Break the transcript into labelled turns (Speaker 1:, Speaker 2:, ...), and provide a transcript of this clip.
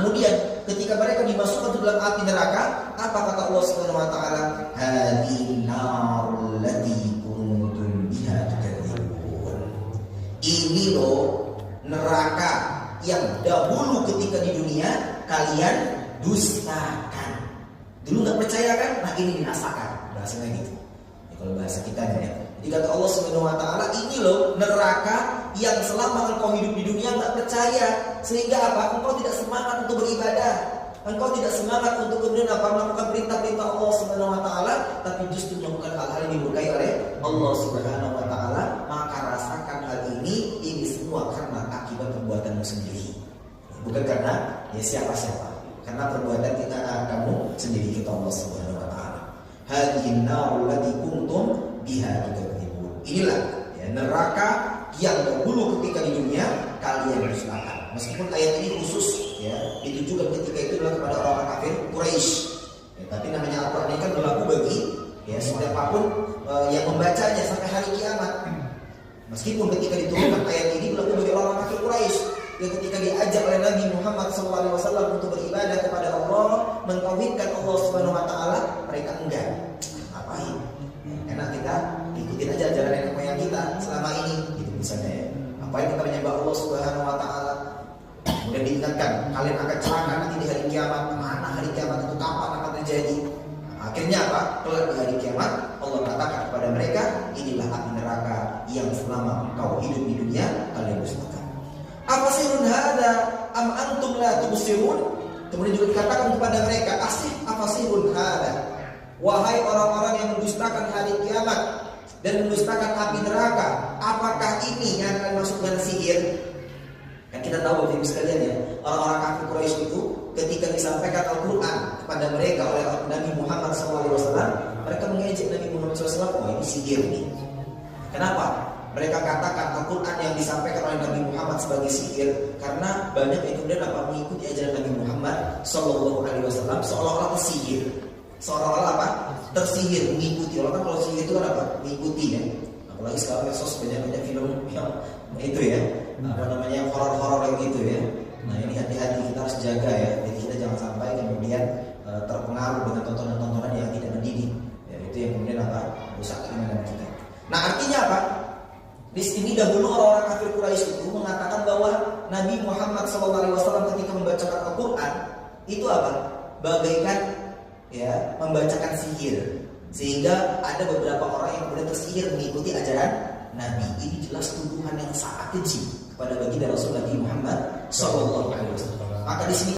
Speaker 1: kemudian ketika mereka dimasukkan ke dalam api neraka, apa kata Allah Subhanahu wa taala? Hadhihi narul lati kuntum biha tukadzibun. Ini loh neraka yang dahulu ketika di dunia kalian dustakan. Dulu nggak percaya kan? Nah ini dinasakan. Bahasanya gitu. Ya, kalau bahasa kita ya. Jadi kata Allah Subhanahu wa taala, ini loh neraka yang selama engkau hidup di dunia nggak percaya, sehingga apa? Engkau tidak semangat untuk beribadah, engkau tidak semangat untuk kemudian apa? Melakukan perintah-perintah Allah Subhanahu wa taala, tapi justru melakukan hal-hal yang dimurkai oleh Allah Subhanahu wa taala. Maka rasakan hal ini semua karena akibat perbuatanmu sendiri, bukan karena ya siapa-siapa, karena perbuatan kita kamu sendiri, kata Allah Subhanahu wa taala. Hadhihi narul lati kuntum biha tukadzibun. Inilah ya, neraka yang dahulu ketika di dunia kalian dustakan. Meskipun ayat ini khusus ya ditujukan ketika itu adalah kepada orang kafir Quraisy. Ya, tapi namanya Al-Qur'an ini kan berlaku bagi ya siapapun yang membacanya sampai hari kiamat. Meskipun ketika diturunkan ayat ini berlaku bagi orang kafir Quraisy yang ketika diajak oleh Nabi Muhammad SAW untuk beribadah kepada Allah, mentauhidkan Allah Subhanahu wa taala, mereka enggan. Ngapain? Enak kita ikutin aja ajaran nenek moyang kita selama ini, gitu misalnya ya. Ngapain kita menyembah Allah Subhanahu wa taala? Kemudian diingatkan, kalian akan celaka nanti di hari kiamat. Mana hari kiamat itu, kapan akan terjadi? Nah, akhirnya apa? Kelak di hari kiamat Allah katakan kepada mereka, inilah api neraka yang selama engkau hidup di dunia kalian dustakan. Afasirun hada am antum la tubsirun? Kemudian juga dikatakan kepada mereka, afasirun hada, wahai orang-orang yang mendustakan hari kiamat dan mendustakan api neraka, apakah ini yang akan masuk dengan sihir? Kan kita tahu Bapak Ibu sekalian ya, orang-orang kafir Quraisy itu ketika disampaikan Al-Quran kepada mereka oleh Nabi Muhammad SAW, mereka mengejek Nabi Muhammad SAW, oh ini sihir nih. Kenapa? Mereka katakan Al-Quran yang disampaikan oleh Nabi Muhammad sebagai sihir karena banyak yang kemudian apa mengikuti ajaran Nabi Muhammad SAW seolah-olah tersihir, seolah-olah apa tersihir, mengikuti. Orang kan kalau sihir itu kan apa? Mengikuti ya. Apalagi sekarang medsos banyak film yang itu ya, apa namanya horor-horor yang gitu ya. Nah ini hati-hati, kita harus jaga ya. Jadi kita jangan sampai kemudian terpengaruh dengan tontonan-tontonan yang tidak mendidik. Ya, itu yang kemudian apa? Rusak iman kita. Nah artinya apa? Di sini dahulu orang-orang kafir Quraisy itu mengatakan bahwa Nabi Muhammad SAW ketika membacakan Al-Quran itu apa? Bagaikan ya membacakan sihir, sehingga ada beberapa orang yang kemudian tersihir mengikuti ajaran Nabi. Ini jelas tuduhan yang sangat keji kepada baginda Rasul Nabi Muhammad SAW. Maka di sini